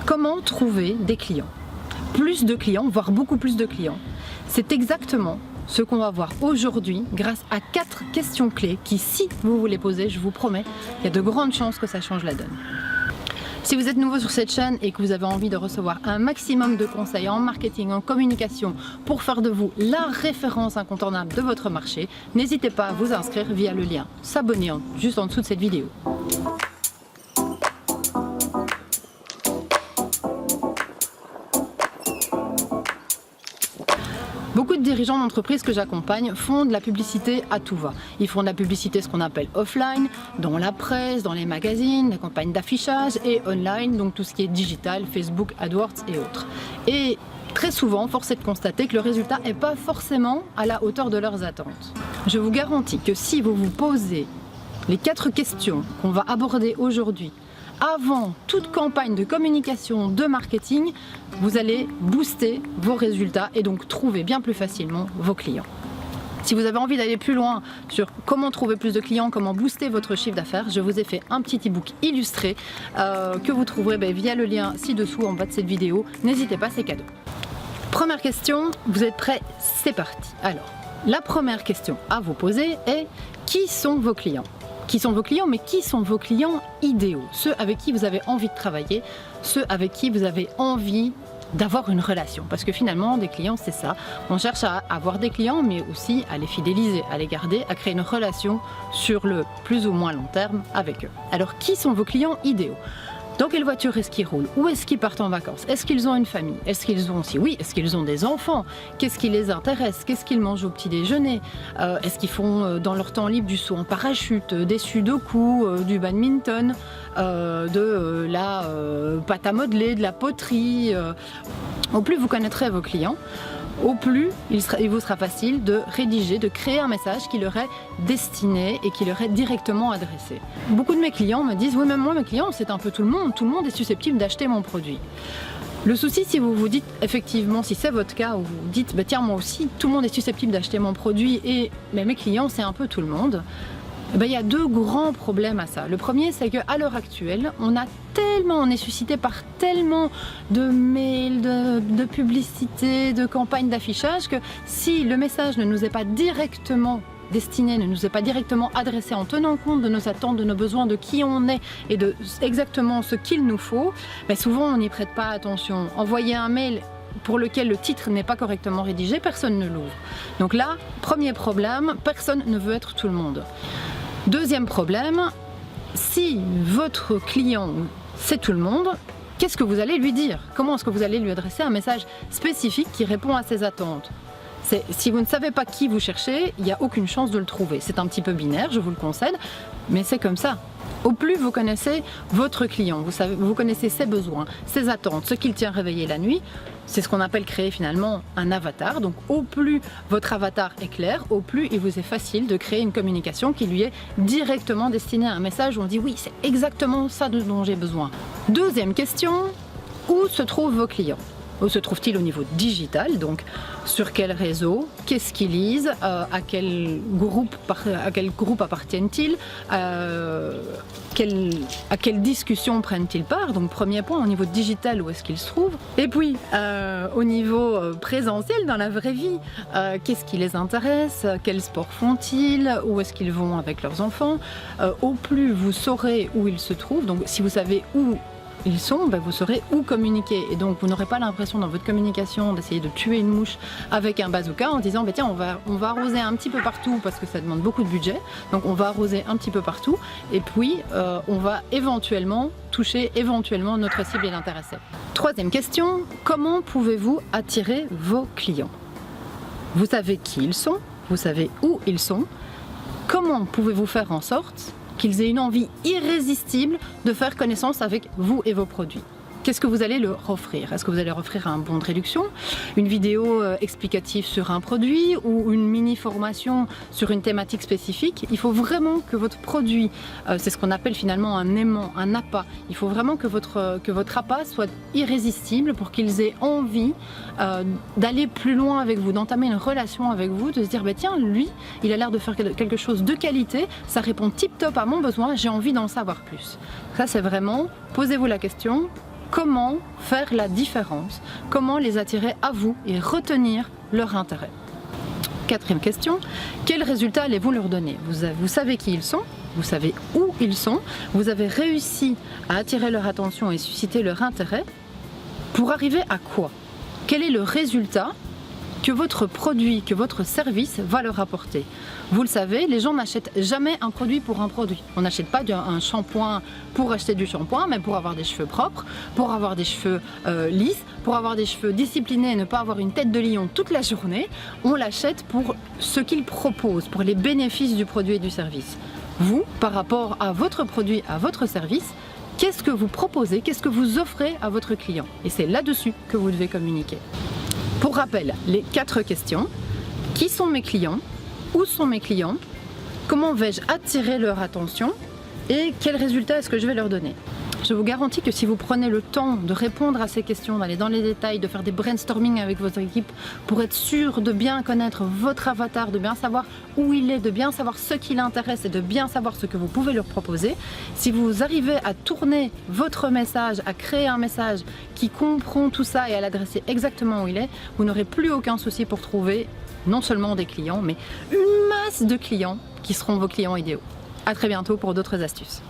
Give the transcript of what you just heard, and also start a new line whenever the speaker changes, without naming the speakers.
Comment trouver des clients? Plus de clients, voire beaucoup plus de clients. C'est exactement ce qu'on va voir aujourd'hui grâce à 4 questions clés qui, si vous vous les posez, je vous promets, il y a de grandes chances que ça change la donne. Si vous êtes nouveau sur cette chaîne et que vous avez envie de recevoir un maximum de conseils en marketing, en communication pour faire de vous la référence incontournable de votre marché, n'hésitez pas à vous inscrire via le lien s'abonner juste en dessous de cette vidéo. Beaucoup de dirigeants d'entreprises que j'accompagne font de la publicité à tout va. Ils font de la publicité ce qu'on appelle offline, dans la presse, dans les magazines, les campagnes d'affichage, et online, donc tout ce qui est digital, Facebook, AdWords et autres. Et très souvent, force est de constater que le résultat n'est pas forcément à la hauteur de leurs attentes. Je vous garantis que si vous vous posez les 4 questions qu'on va aborder aujourd'hui, avant toute campagne de communication, de marketing, vous allez booster vos résultats et donc trouver bien plus facilement vos clients. Si vous avez envie d'aller plus loin sur comment trouver plus de clients, comment booster votre chiffre d'affaires, je vous ai fait un petit e-book illustré que vous trouverez via le lien ci-dessous en bas de cette vidéo. N'hésitez pas, c'est cadeau. Première question, vous êtes prêts? C'est parti. Alors, la première question à vous poser est: qui sont vos clients? Qui sont vos clients, mais qui sont vos clients idéaux? Ceux avec qui vous avez envie de travailler, ceux avec qui vous avez envie d'avoir une relation. Parce que finalement, des clients, c'est ça. On cherche à avoir des clients, mais aussi à les fidéliser, à les garder, à créer une relation sur le plus ou moins long terme avec eux. Alors, qui sont vos clients idéaux? Dans quelle voiture est-ce qu'ils roulent? Où est-ce qu'ils partent en vacances? Est-ce qu'ils ont une famille? Est-ce qu'ils ont, si oui, est-ce qu'ils ont des enfants? Qu'est-ce qui les intéresse? Qu'est-ce qu'ils mangent au petit déjeuner? Est-ce qu'ils font dans leur temps libre du saut en parachute, des sudoku, du badminton, de la pâte à modeler, de la poterie? Au plus vous connaîtrez vos clients, au plus il vous sera facile de rédiger, de créer un message qui leur est destiné et qui leur est directement adressé. Beaucoup de mes clients me disent: oui, même moi, mes clients, c'est un peu tout le monde est susceptible d'acheter mon produit. Le souci, si vous vous dites effectivement, si c'est votre cas, où vous vous dites tiens, moi aussi, tout le monde est susceptible d'acheter mon produit mais mes clients, c'est un peu tout le monde. Il y a 2 grands problèmes à ça. Le premier, c'est qu'à l'heure actuelle, on est suscité par tellement de mails, de publicités, de campagnes d'affichage, que si le message ne nous est pas directement destiné, ne nous est pas directement adressé en tenant compte de nos attentes, de nos besoins, de qui on est et de exactement ce qu'il nous faut, souvent on n'y prête pas attention. Envoyer un mail pour lequel le titre n'est pas correctement rédigé, personne ne l'ouvre. Donc là, premier problème, personne ne veut être tout le monde. Deuxième problème, si votre client c'est tout le monde, qu'est-ce que vous allez lui dire? Comment est-ce que vous allez lui adresser un message spécifique qui répond à ses attentes? Si vous ne savez pas qui vous cherchez, il n'y a aucune chance de le trouver. C'est un petit peu binaire, je vous le concède, mais c'est comme ça. Au plus vous connaissez votre client, vous connaissez ses besoins, ses attentes, ce qu'il tient réveillé la nuit, c'est ce qu'on appelle créer finalement un avatar. Donc au plus votre avatar est clair, au plus il vous est facile de créer une communication qui lui est directement destinée à un message où on dit oui, c'est exactement ça dont j'ai besoin. Deuxième question, où se trouvent vos clients? Où se trouve-t-il au niveau digital? Donc sur quel réseau? Qu'est-ce qu'ils lisent? À quel groupe appartiennent-ils? À quelle discussion prennent-ils part? Donc premier point, au niveau digital, où est-ce qu'ils se trouvent? Et puis au niveau présentiel, dans la vraie vie, qu'est-ce qui les intéresse? Quel sport font-ils? Où est-ce qu'ils vont avec leurs enfants? Au plus vous saurez où ils se trouvent, donc si vous savez où ils sont, vous saurez où communiquer, et donc vous n'aurez pas l'impression dans votre communication d'essayer de tuer une mouche avec un bazooka en disant tiens, on va arroser un petit peu partout parce que ça demande beaucoup de budget, donc on va arroser un petit peu partout et puis on va éventuellement toucher notre cible et l'intéresser. Troisième question, comment pouvez-vous attirer vos clients? Vous savez qui ils sont, vous savez où ils sont, comment pouvez-vous faire en sorte qu'ils aient une envie irrésistible de faire connaissance avec vous et vos produits? Qu'est-ce que vous allez leur offrir? Est-ce que vous allez leur offrir un bon de réduction, une vidéo explicative sur un produit ou une mini-formation sur une thématique spécifique? Il faut vraiment que votre produit, c'est ce qu'on appelle finalement un aimant, un appât. Il faut vraiment que votre appât soit irrésistible pour qu'ils aient envie d'aller plus loin avec vous, d'entamer une relation avec vous, de se dire tiens, lui, il a l'air de faire quelque chose de qualité, ça répond tip top à mon besoin, j'ai envie d'en savoir plus. Ça, c'est vraiment, posez-vous la question, comment faire la différence, comment les attirer à vous et retenir leur intérêt. Quatrième question, quels résultats allez-vous leur donner? Vous savez qui ils sont, vous savez où ils sont, vous avez réussi à attirer leur attention et susciter leur intérêt. Pour arriver à quoi? Quel est le résultat que votre produit, que votre service va leur apporter? Vous le savez, les gens n'achètent jamais un produit pour un produit. On n'achète pas un shampoing pour acheter du shampoing, mais pour avoir des cheveux propres, pour avoir des cheveux lisses, pour avoir des cheveux disciplinés et ne pas avoir une tête de lion toute la journée. On l'achète pour ce qu'il propose, pour les bénéfices du produit et du service. Vous, par rapport à votre produit, à votre service, qu'est-ce que vous proposez, qu'est-ce que vous offrez à votre client? Et c'est là-dessus que vous devez communiquer. Pour rappel, les 4 questions. Qui sont mes clients? Où sont mes clients? Comment vais-je attirer leur attention? Et quels résultats est-ce que je vais leur donner? Je vous garantis que si vous prenez le temps de répondre à ces questions, d'aller dans les détails, de faire des brainstorming avec votre équipe pour être sûr de bien connaître votre avatar, de bien savoir où il est, de bien savoir ce qui l'intéresse et de bien savoir ce que vous pouvez leur proposer, si vous arrivez à tourner votre message, à créer un message qui comprend tout ça et à l'adresser exactement où il est, vous n'aurez plus aucun souci pour trouver non seulement des clients, mais une masse de clients qui seront vos clients idéaux. À très bientôt pour d'autres astuces.